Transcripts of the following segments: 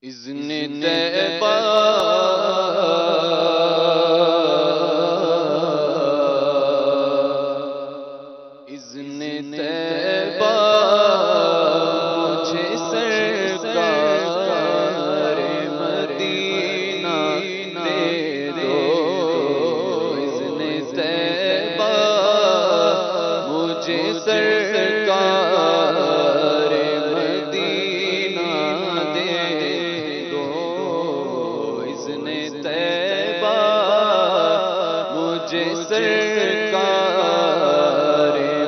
اذن طیبہ اذن طیبہ مجھے سرکار مدینہ دے دو اذن طیبہ مجھے سرکار مدینہ دے دو اذن طیبہ مجھے سرکار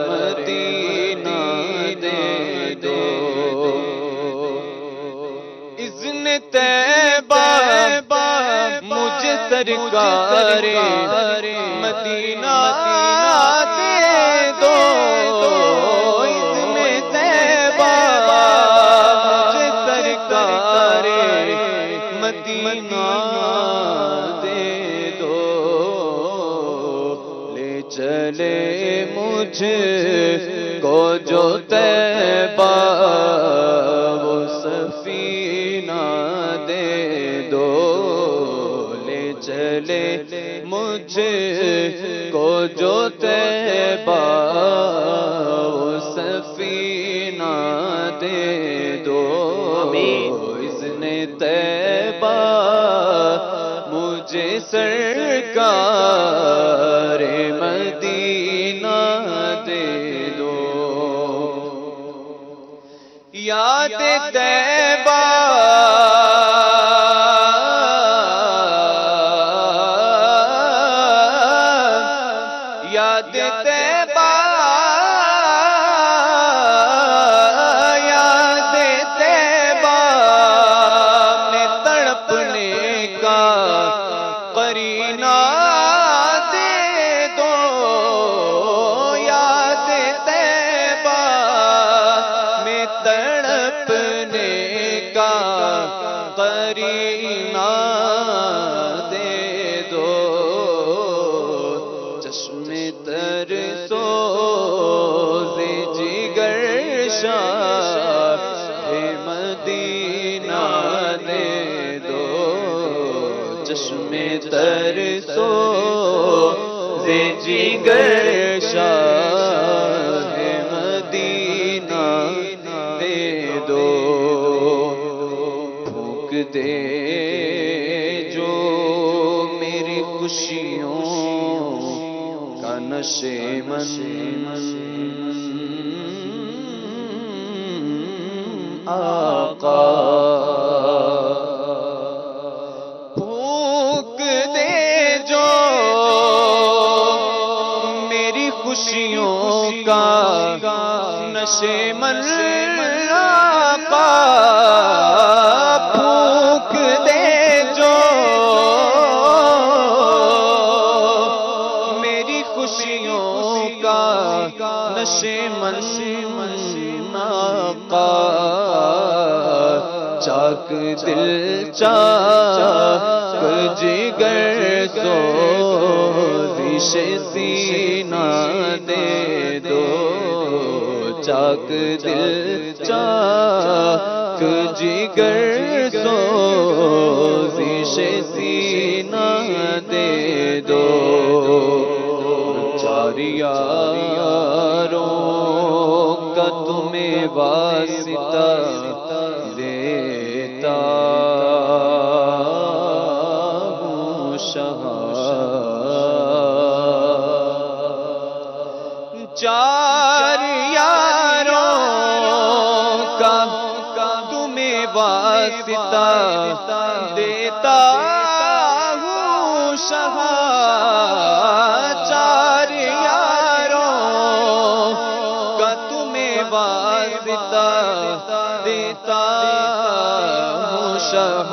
مدینہ دے دو اذن طیبہ مجھے سرکار مدینہ دے دو اذن طیبہ مجھے سرکار مدینہ دے دو لے چلے مجھ کو جو طیبہ وہ سفینہ دے دو لے چلے مجھ کو جو طیبہ وہ سفینہ دے دو اذن طیبہ مجھے سرکار مدینہ دے دو یاد طیبہ یاد طیبہ یاد طیبہ میں تڑپنے کا قرینہ دے دو یاد طیبہ میں تڑپنے کا قرینہ دے دو چشم تر سوز جگر شاہ مدینہ دے دو چشم تر سوز جگر شاہ مدینہ دے دو پھونک دے جو میری خوشیوں کا نشے من آقا پھونک دے جو میری خوشیوں کا نشے من آقا پھونک دے جو میری خوشیوں کا نشے من آقا چاک دل چاک جگر سوزش سینہ دے دو چاک دل چاک جگر سوزش سینہ دے دو چار یاروں کا تمہیں واسطہ دیتا ہوں شاہ چار یاروں کا تمہیں واسطہ دیتا ہوں شاہ چار یاروں کا تمہیں واسطہ دیتا ہوں شاہ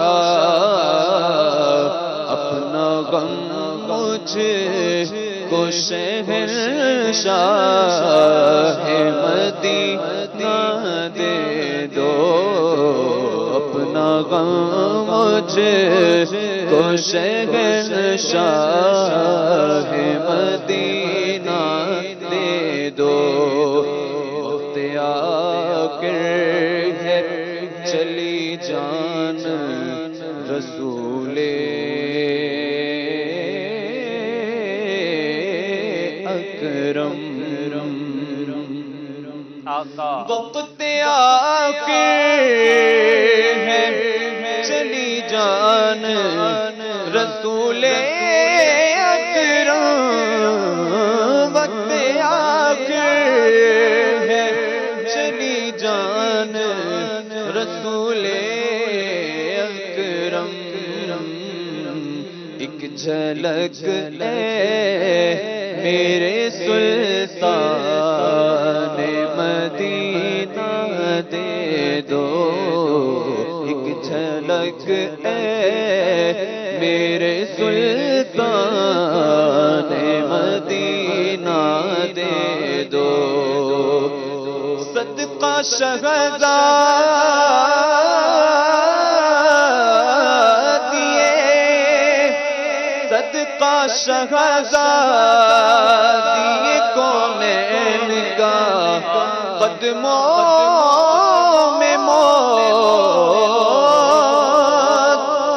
اپنا غم مجھ کو شہنشاہ مدینہ دے دو اپنا غم مجھ کو شہنشاہ مدینہ دے دو وقت آ کر ہے چلی جان اکرم آقا وقت آخر ہے چلی جان رسول اکرم وقت آخر ہے چلی جان رسول اکرم ایک جھلک میرے سلطان مدینہ دے دو ایک جھلک میرے سلطان مدینہ دے دو صدقہ شہزادیے صدقہ شہزادیے کونین کا قدموں میں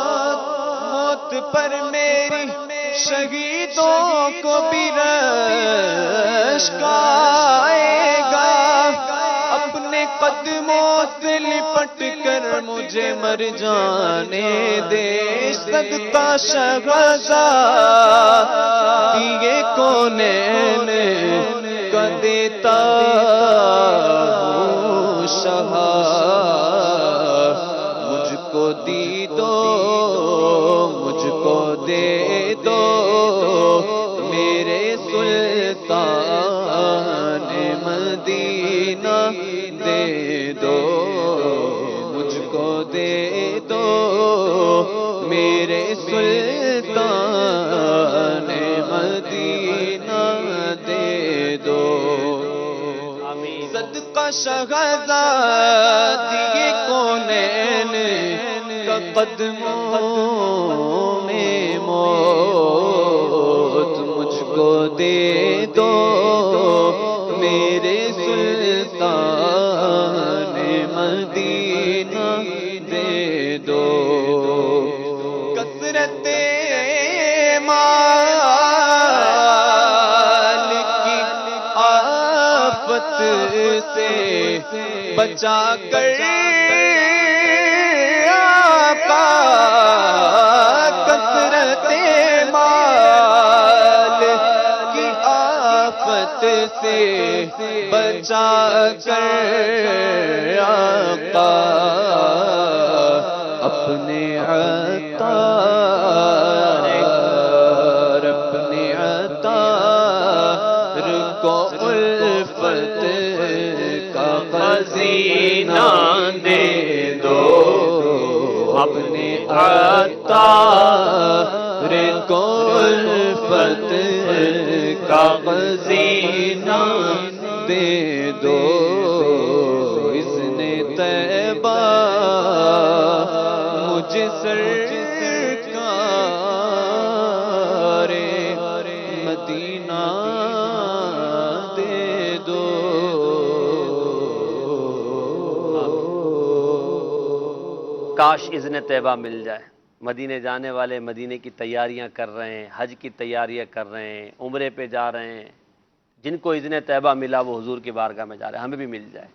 موت پر میری شہیدوں کو بھی رشک آئے گا اپنے قدموں سے لپٹ کر مجھے مر جانے دے صدقہ شہزادیے کونین کا دیتا ہوں شہا مجھ کو دی دو مجھ کو دے دو میرے سلطان مدینہ دے دو مجھ کو دے دو میرے سلطان مدینہ دے دو صدقہ شہزادیے کونین کا قدموں میں موت مجھ کو دے دو میرے سلطان مدینہ دے دو کثرت مال کی آفت سے بچا کر آقا کثرت مال کی آفت سے بچا کر آقا اپنے عطار کو الفت کا خزینہ دے دو اپنے عطار کو الفت کا خزینہ دے دو اس نے طیبہ مجھے سرکار مدینہ دے دو کاش اذن طیبہ مل جائے مدینے جانے والے مدینے کی تیاریاں کر رہے ہیں حج کی تیاریاں کر رہے ہیں عمرے پہ جا رہے ہیں جن کو اذن طیبہ ملا وہ حضور کی بارگاہ میں جا رہے ہیں ہمیں بھی مل جائے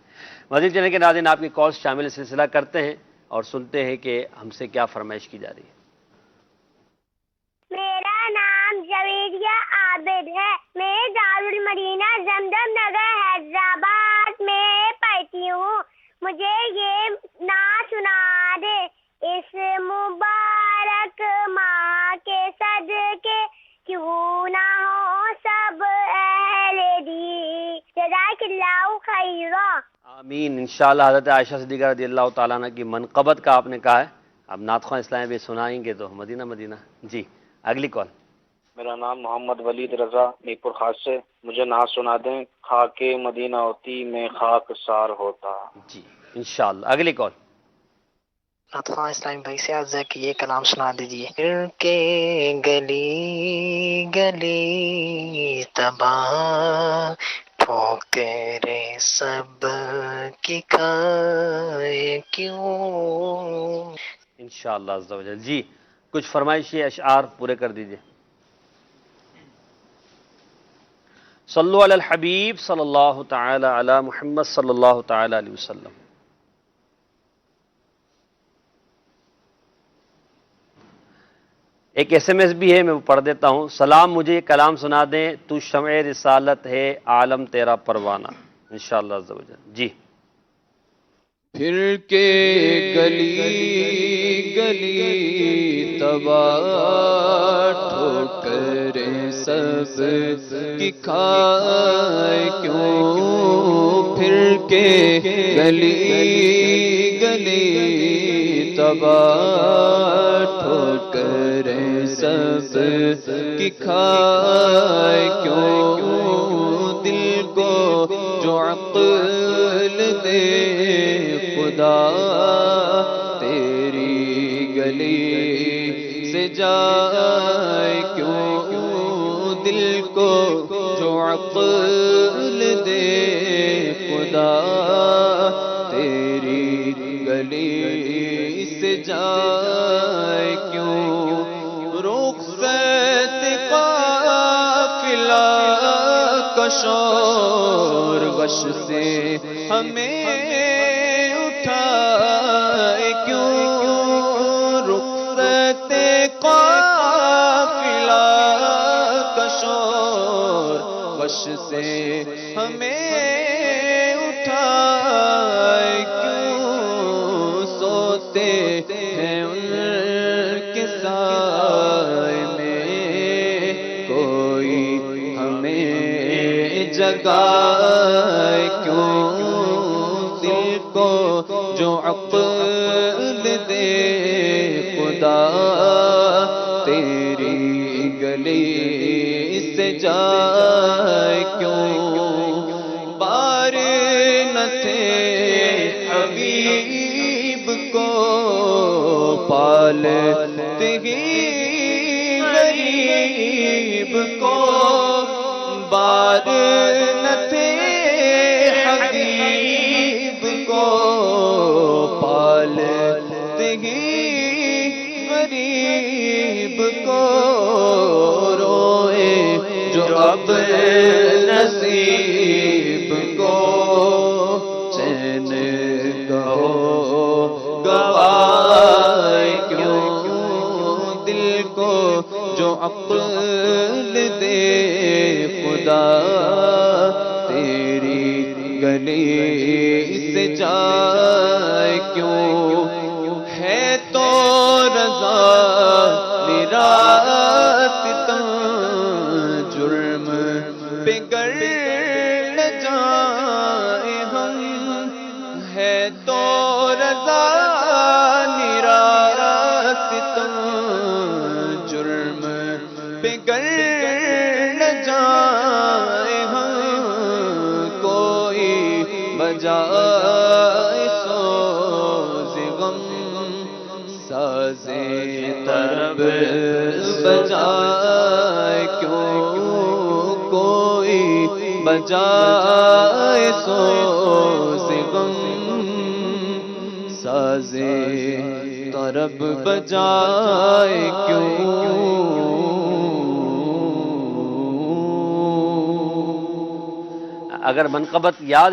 مزید چینل کے ناظرین آپ کی کالز شامل سلسلہ کرتے ہیں اور سنتے ہیں کہ ہم سے کیا فرمائش کی جا رہی ہے میرا نام جویریہ عابد ہے میں دارالمدینہ زمزم نگر حیدرآباد میں پڑھتی ہوں مجھے یہ نعت سنا دے اس مبارک ماہ کے صدقے کیوں نہ ہو سب اہل دی جزاک اللہ خیرا آمین انشاءاللہ حضرت عائشہ صدیقہ رضی اللہ تعالیٰ عنہ کی منقبت کا آپ نے کہا ہے اب نعت خواں اسلامی بھی سنائیں گے تو مدینہ مدینہ جی اگلی کال میرا نام محمد ولید رضا میرپور پور خاص سے مجھے نعت سنا دیں خاک مدینہ ہوتی میں خاک سار ہوتا جی انشاءاللہ اگلی کال خواں اسلامی بھائی سے عرض ہے کہ یہ کلام سنا دیجیے پھر کے گلی گلی تباہ ٹھوکرے سب کی کھائے کیوں انشاءاللہ عز و جل جی کچھ فرمائشی اشعار پورے کر دیجئے صلو علی الحبیب صلی اللہ تعالی علی محمد صلی اللہ تعالی علیہ وسلم۔ ایک ایس ایم ایس بھی ہے، میں وہ پڑھ دیتا ہوں۔ سلام، مجھے یہ کلام سنا دیں، تو شمع رسالت ہے، عالم تیرا پروانہ، انشاءاللہ عز و جل۔ جی۔ پھر کے گلی گلی تباہ ٹھوکریں سب کی کھائے کیوں، پھر کے گلی گلی تباہ ٹھوکریں سب کی کھائے کیوں، دل کو جو عقل دے خدا تیری گلی سے جائے کیوں، دل کو جو عقل دے خدا تیری گلی سے جائے کیوں، رخصت قافلہ کا شور غش سے ہمیں اٹھائے کیوں، رخصت قافلہ کا شور غش سے ہمیں اٹھائے کیوں، سوتے ہیں ان کے سائے میں کوئی ہمیں جگائے کیوں، دل کو جو عقل دے خدا تیری گلی سے جائے کیوں، بار نہ تھے حبیب کو پالتے ہی غریب کو، بار نہ تھے حبیب کو پالتے ہی غریب کو، روئے جو اب نصیب کو، چین کہو گوائے کیوں، دل کو جو عقل دے خدا تیری گلی سے جائے کیوں، ہے تو رضا میرا ستم جرم پہ گر نہ جائیں ہم، ہے تو رضا میرا ستم جرم پہ گر نہ جائیں ہم، کوئی بجائے سوز غم سازے طرب بجائے کیوں، کوئی بجائے سوز غم سازے طرب بجائے کیوں۔ اگر منقبت یاد